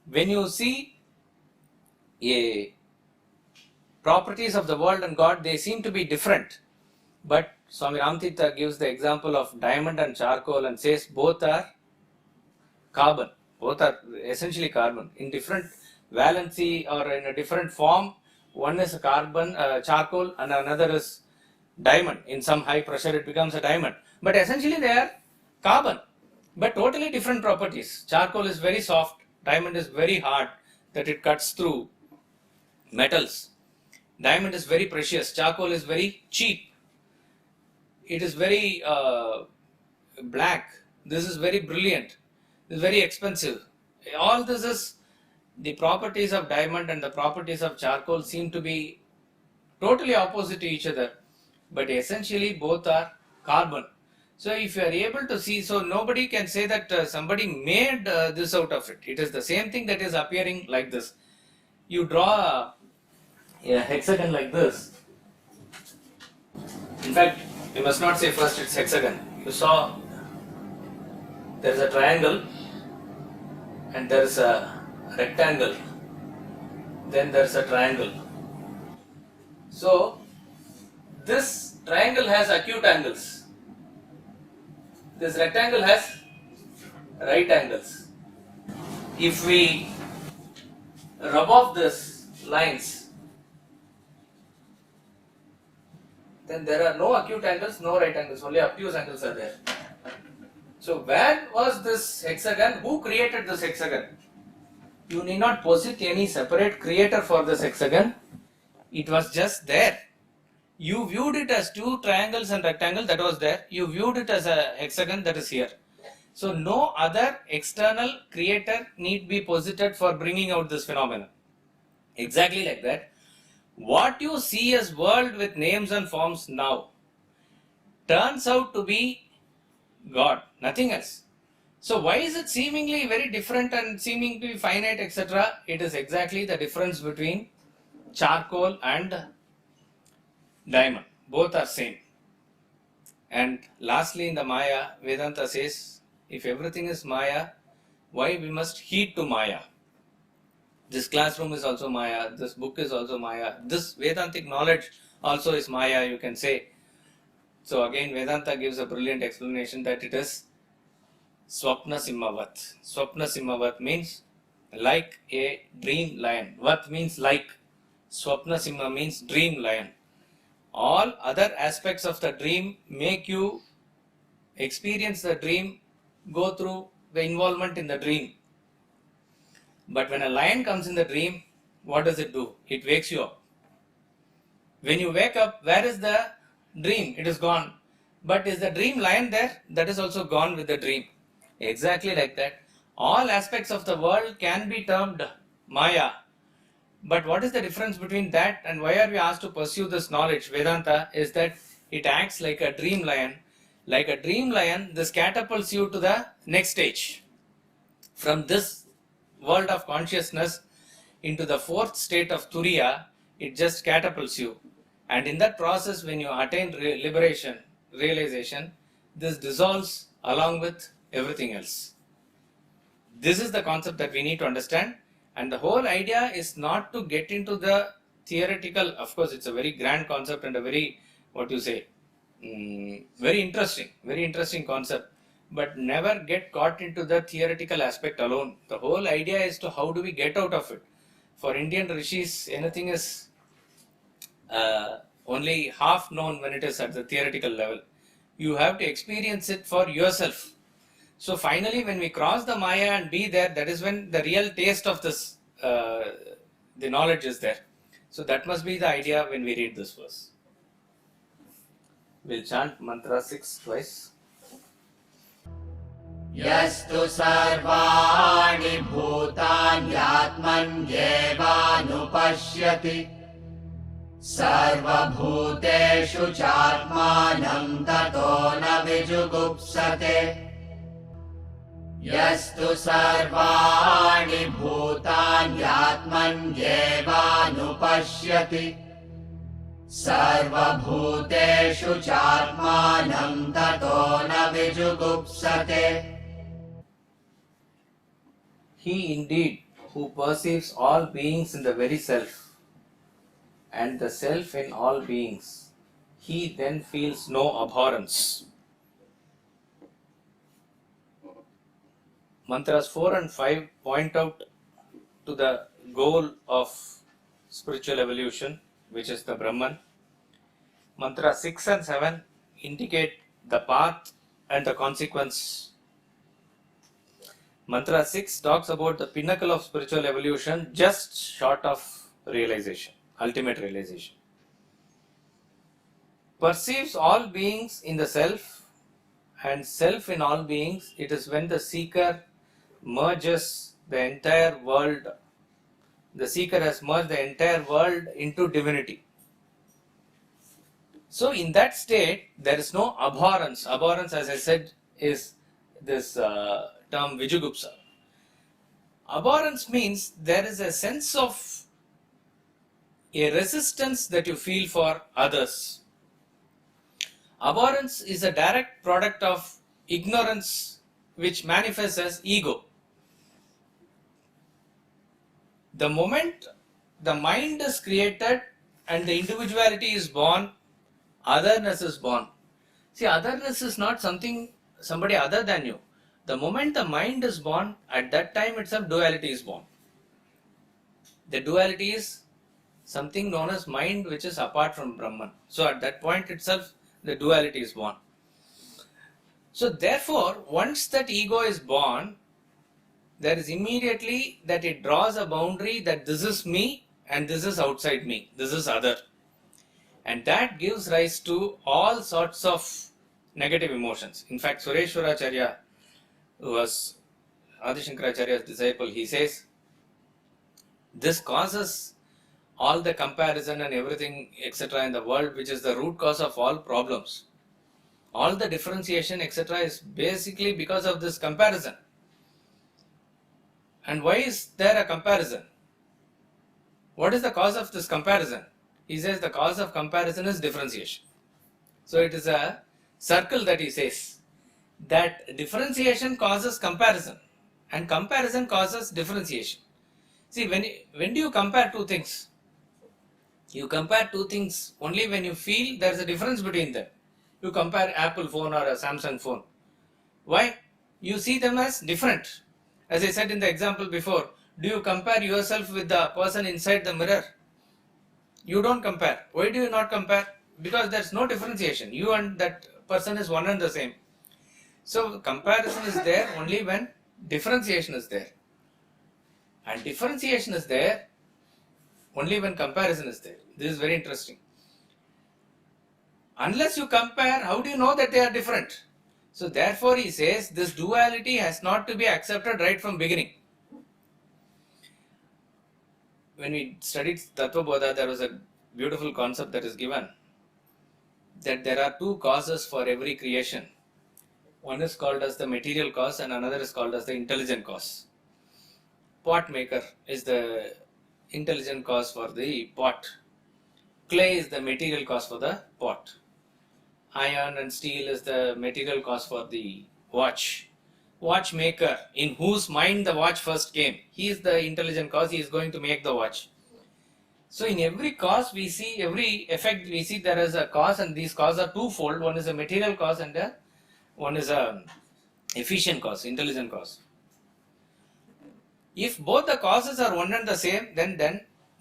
When you see properties of the world and God, they seem to be different. But Swami Ramatita gives the example of diamond and charcoal and says both are carbon. Both are essentially carbon. In different valency or in a different form, one is a carbon, charcoal, and another is diamond. In some high pressure it becomes a diamond. But essentially they are carbon, but totally different properties. Charcoal is very soft, diamond is very hard, that it cuts through metals. Diamond is very precious, charcoal is very cheap. It is very black, this is very brilliant, this is very expensive. All this is the properties of diamond and the properties of charcoal seem to be totally opposite to each other, but essentially both are carbon. So if you are able to see, so nobody can say that somebody made this out of it. It is the same thing that is appearing like this. You draw a hexagon like this. In fact, you must not say first it's hexagon. You saw there is a triangle and there is a rectangle, then there is a triangle. So this triangle has acute angles. This rectangle has right angles. If we rub off these lines, then there are no acute angles, no right angles, only obtuse angles are there. So where was this hexagon? Who created this hexagon? You need not posit any separate creator for this hexagon. It was just there. You viewed it as two triangles and rectangle, that was there. You viewed it as a hexagon, that is here. So no other external creator need be posited for bringing out this phenomenon. Exactly like that. What you see as world with names and forms now turns out to be God, nothing else. So why is it seemingly very different and seeming to be finite, etc.? It is exactly the difference between charcoal and diamond. Both are same. And lastly, in the Maya, Vedanta says, if everything is Maya, why we must heed to Maya? This classroom is also Maya, this book is also Maya, this Vedantic knowledge also is Maya, you can say. So again, Vedanta gives a brilliant explanation that it is Swapna Simhavat. Swapna Simhavat means like a dream lion. Vat means like. Swapna Simha means dream lion. All other aspects of the dream make you experience the dream, go through the involvement in the dream. But when a lion comes in the dream, what does it do? It wakes you up. When you wake up, where is the dream? It is gone. But is the dream lion there? That is also gone with the dream. Exactly like that. All aspects of the world can be termed Maya. But what is the difference between that and why are we asked to pursue this knowledge? Vedanta is that it acts like a dream lion. Like a dream lion, this catapults you to the next stage. From this world of consciousness into the fourth state of Turiya, it just catapults you. And in that process, when you attain liberation, realization, this dissolves along with everything else. This is the concept that we need to understand. And the whole idea is not to get into the theoretical, of course, it's a very grand concept and a very, very interesting concept. But never get caught into the theoretical aspect alone. The whole idea is to how do we get out of it. For Indian rishis, anything is only half known when it is at the theoretical level. You have to experience it for yourself. So finally, when we cross the Maya and be there, that is when the real taste of this, the knowledge is there. So that must be the idea when we read this verse. We'll chant mantra 6 twice. यस्तु सर्वाणि भूतान्यात्मन्येवानुपश्यति सर्वभूतेषु चात्मानं ततो न विजुगुप्सते यस्तु सर्वाणि भूतान्यात्मन्येवानुपश्यति सर्वभूतेषु चात्मानं ततो न विजुगुप्सते He indeed who perceives all beings in the very self and the self in all beings, he then feels no abhorrence. Mantras 4 and 5 point out to the goal of spiritual evolution, which is the Brahman. Mantra 6 and 7 indicate the path and the consequence. Mantra 6 talks about the pinnacle of spiritual evolution just short of realization, ultimate realization. Perceives all beings in the self and self in all beings, it is when the seeker merges the entire world. The seeker has merged the entire world into divinity. So in that state, there is no abhorrence. Abhorrence, as I said, is this term Vijugupsa. Abhorrence means there is a sense of a resistance that you feel for others. Abhorrence is a direct product of ignorance which manifests as ego. The moment the mind is created and the individuality is born, otherness is born. See, otherness is not somebody other than you. The moment the mind is born, at that time itself duality is born. The duality is something known as mind which is apart from Brahman. So at that point itself, the duality is born. So therefore, once that ego is born, there is immediately that it draws a boundary that this is me and this is outside me, this is other. And that gives rise to all sorts of negative emotions. In fact, Sureshwaracharya, who was Adi Shankaracharya's disciple, he says, this causes all the comparison and everything, etc. in the world, which is the root cause of all problems. All the differentiation, etc. is basically because of this comparison. And why is there a comparison? What is the cause of this comparison? He says the cause of comparison is differentiation. So it is a circle that he says, that differentiation causes comparison and comparison causes differentiation. See, when do you compare two things? You compare two things only when you feel there is a difference between them. You compare Apple phone or a Samsung phone. Why? You see them as different. As I said in the example before, do you compare yourself with the person inside the mirror? You don't compare. Why do you not compare? Because there's no differentiation. You and that person is one and the same. So comparison is there only when differentiation is there. And differentiation is there only when comparison is there. This is very interesting. Unless you compare, how do you know that they are different? So therefore he says this duality has not to be accepted right from beginning. When we studied Tattva Bodha, there was a beautiful concept that is given, that there are two causes for every creation. One is called as the material cause and another is called as the intelligent cause. Pot maker is the intelligent cause for the pot. Clay is the material cause for the pot. Iron and steel is the material cause for the watch. Watchmaker, in whose mind the watch first came, he is the intelligent cause, he is going to make the watch. So in every cause we see, every effect we see there is a cause, and these causes are twofold. One is a material cause and one is a efficient cause, intelligent cause. If both the causes are one and the same, then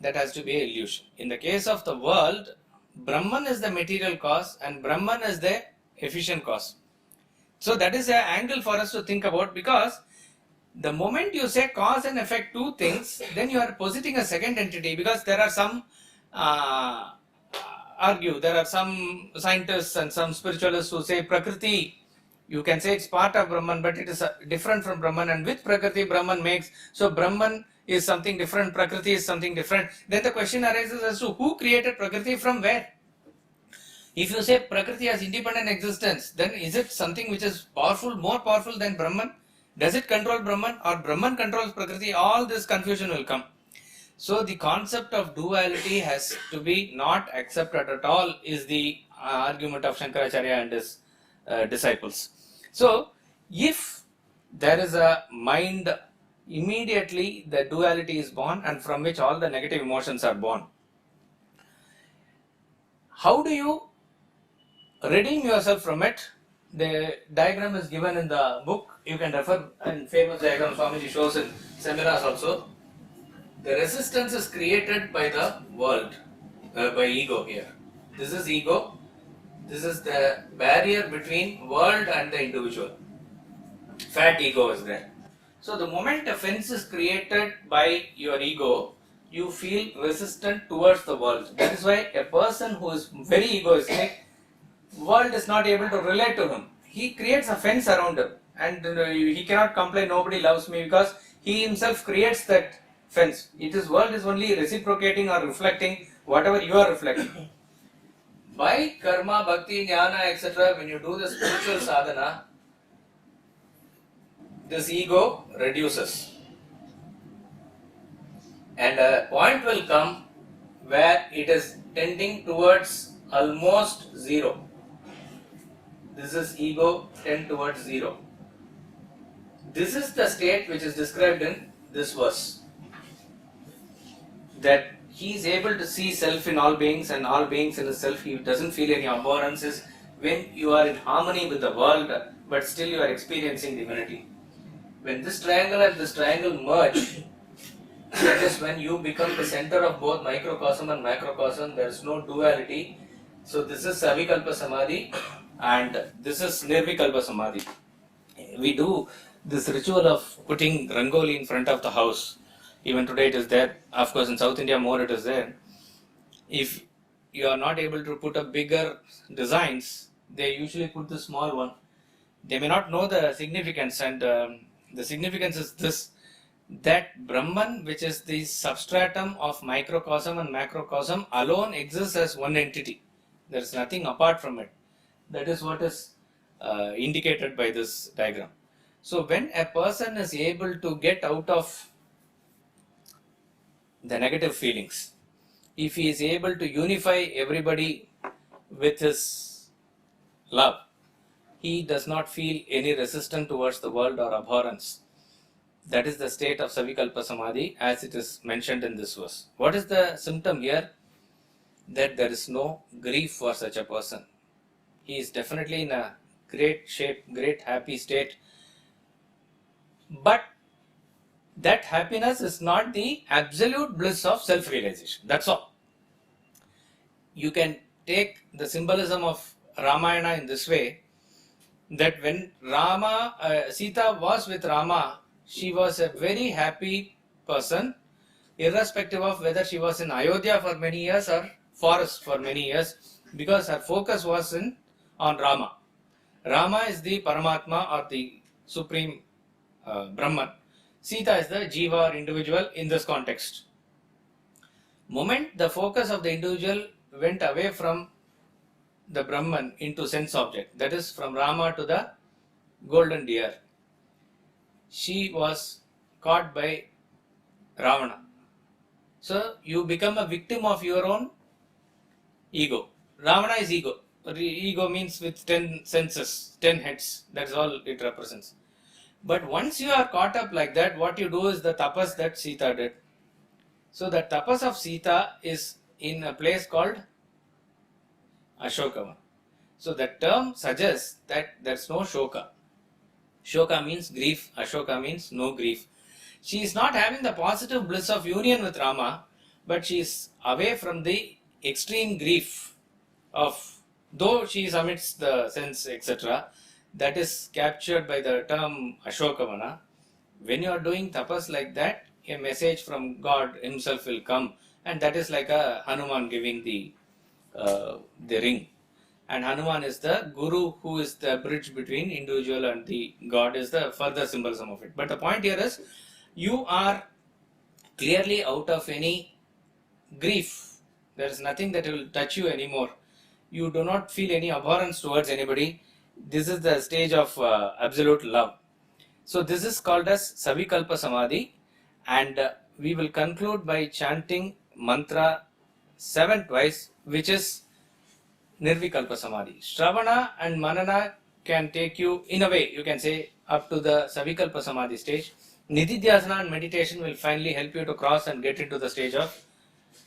that has to be an illusion. In the case of the world, Brahman is the material cause and Brahman is the efficient cause. So that is an angle for us to think about, because the moment you say cause and effect, two things, then you are positing a second entity, because there are some there are some scientists and some spiritualists who say Prakriti, you can say it's part of Brahman, but it is different from Brahman, and with Prakriti Brahman makes, so Brahman is something different, Prakriti is something different. Then the question arises as to who created Prakriti from where? If you say Prakriti has independent existence, then is it something which is powerful, more powerful than Brahman? Does it control Brahman or Brahman controls Prakriti? All this confusion will come. So the concept of duality has to be not accepted at all, is the argument of Shankaracharya and his disciples. So if there is a mind, immediately the duality is born, and from which all the negative emotions are born. How do you redeem yourself from it? The diagram is given in the book. You can refer, and famous diagram Swamiji shows in seminars also. The resistance is created by the world, by ego here. This is ego. This is the barrier between world and the individual. Fat ego is there. So the moment a fence is created by your ego, you feel resistant towards the world. That is why a person who is very egoistic, world is not able to relate to him. He creates a fence around him, and he cannot complain, nobody loves me, because he himself creates that fence. World is only reciprocating or reflecting whatever you are reflecting. By karma, bhakti, jnana, etc., when you do the spiritual sadhana, this ego reduces. And a point will come where it is tending towards almost zero. This is ego tend towards zero. This is the state which is described in this verse. That he is able to see self in all beings and all beings in himself. He doesn't feel any abhorrences when you are in harmony with the world, but still you are experiencing divinity. When this triangle and this triangle merge, that is when you become the center of both microcosm and macrocosm. There is no duality. So this is Savikalpa Samadhi and this is Nirvikalpa Samadhi. We do this ritual of putting Rangoli in front of the house. Even today it is there. Of course in South India more it is there. If you are not able to put up bigger designs, they usually put the small one. They may not know the significance, and the significance is this, that Brahman, which is the substratum of microcosm and macrocosm, alone exists as one entity. There is nothing apart from it. That is what is indicated by this diagram. So when a person is able to get out of the negative feelings, if he is able to unify everybody with his love, he does not feel any resistance towards the world or abhorrence. That is the state of Savikalpa Samadhi as it is mentioned in this verse. What is the symptom here? That there is no grief for such a person. He is definitely in a great shape, great happy state. But that happiness is not the absolute bliss of self-realization. That's all. You can take the symbolism of Ramayana in this way, that when Sita was with Rama, she was a very happy person, irrespective of whether she was in Ayodhya for many years or forest for many years, because her focus was on Rama. Rama is the Paramatma or the Supreme Brahman. Sita is the Jiva or individual in this context. Moment the focus of the individual went away from the Brahman into sense object, that is from Rama to the golden deer, she was caught by Ravana. So you become a victim of your own ego. Ravana is ego. Ego means with 10 senses, 10 heads. That's all it represents. But once you are caught up like that, what you do is the tapas that Sita did. So the tapas of Sita is in a place called Ashokavana. So that term suggests that there's no shoka. Shoka means grief, Ashoka means no grief. She is not having the positive bliss of union with Rama, but she is away from the extreme grief of, though she is amidst the sense, etc., that is captured by the term Ashokavana. When you are doing tapas like that, a message from God himself will come, and that is like a Hanuman giving the ring. And Hanuman is the Guru who is the bridge between individual and the God, is the further symbolism of it. But the point here is, you are clearly out of any grief. There is nothing that will touch you anymore. You do not feel any abhorrence towards anybody. This is the stage of absolute love. So this is called as Savikalpa Samadhi, and we will conclude by chanting mantra 7 twice, which is Nirvikalpa Samadhi. Shravana and Manana can take you, in a way, you can say, up to the Savikalpa Samadhi stage. Nididhyasana and meditation will finally help you to cross and get into the stage of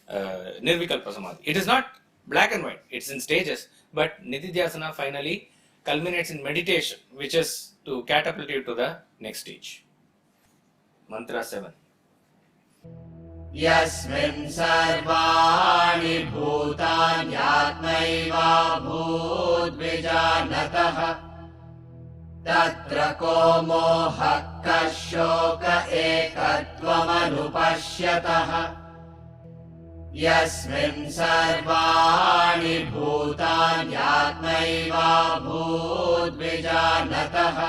Nirvikalpa Samadhi. It is not black and white, it's in stages, but Nididhyasana finally culminates in meditation, which is to catapult you to the next stage. Mantra 7. यस्मिन् सर्वाणि भूतान्यात्मैवाभूद्विजानतः तत्र को मोहः कः शोक एकत्वमनुपश्यतः यस्मिन् सर्वाणि भूतान्यात्मैवाभूद्विजानतः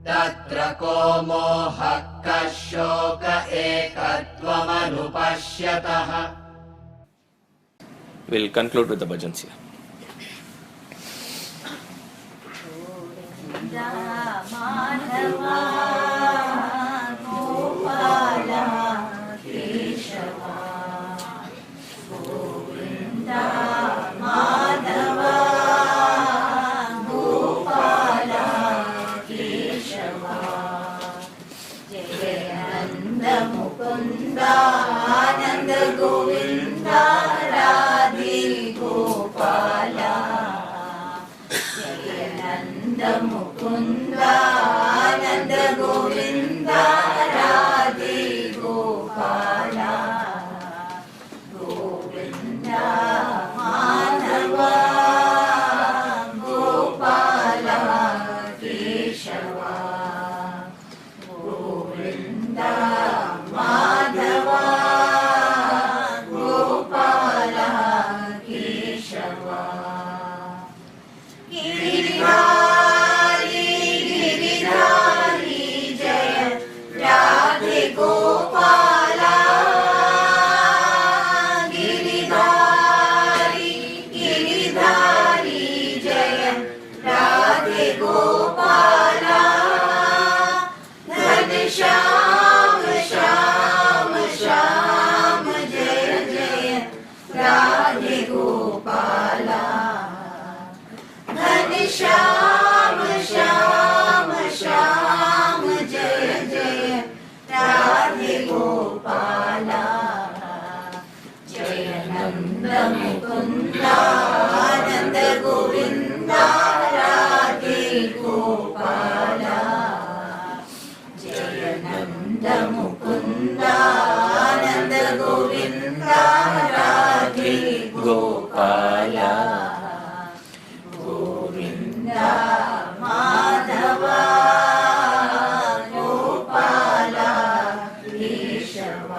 तत्र को मोहः कः शोक एकत्वमनुपश्यतः. We'll conclude with the bhajans here. Madhava Gopala Keshava Govinda Madhava Gopala Keshava Jayananda Mukunda Ananda Govinda Radhe Gopala Mukunda Ananda नंद मुकुंद आनंद गोविंद राधे गोपाल जय नंद मुकुंद आनंद गोविंद राधे गोपाल गोविंद माधव गोपाल केशव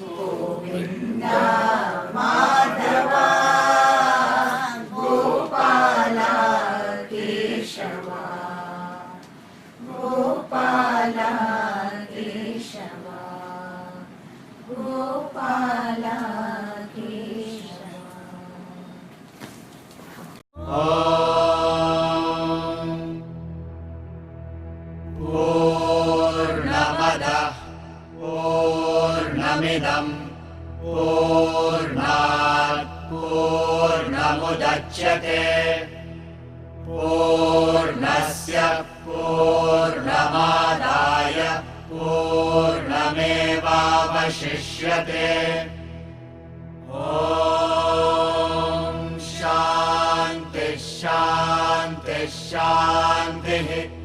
गोविंद माधव गोपाल केशव गोपाल केशव गोपाल केशव पूर्णमदः पूर्णमिदं पूर्णात् पूर्णमुदच्यते पूर्णस्य पूर्णमादाय पूर्णमेवावशिष्यते ॐ शान्तिः शान्तिः शान्तिः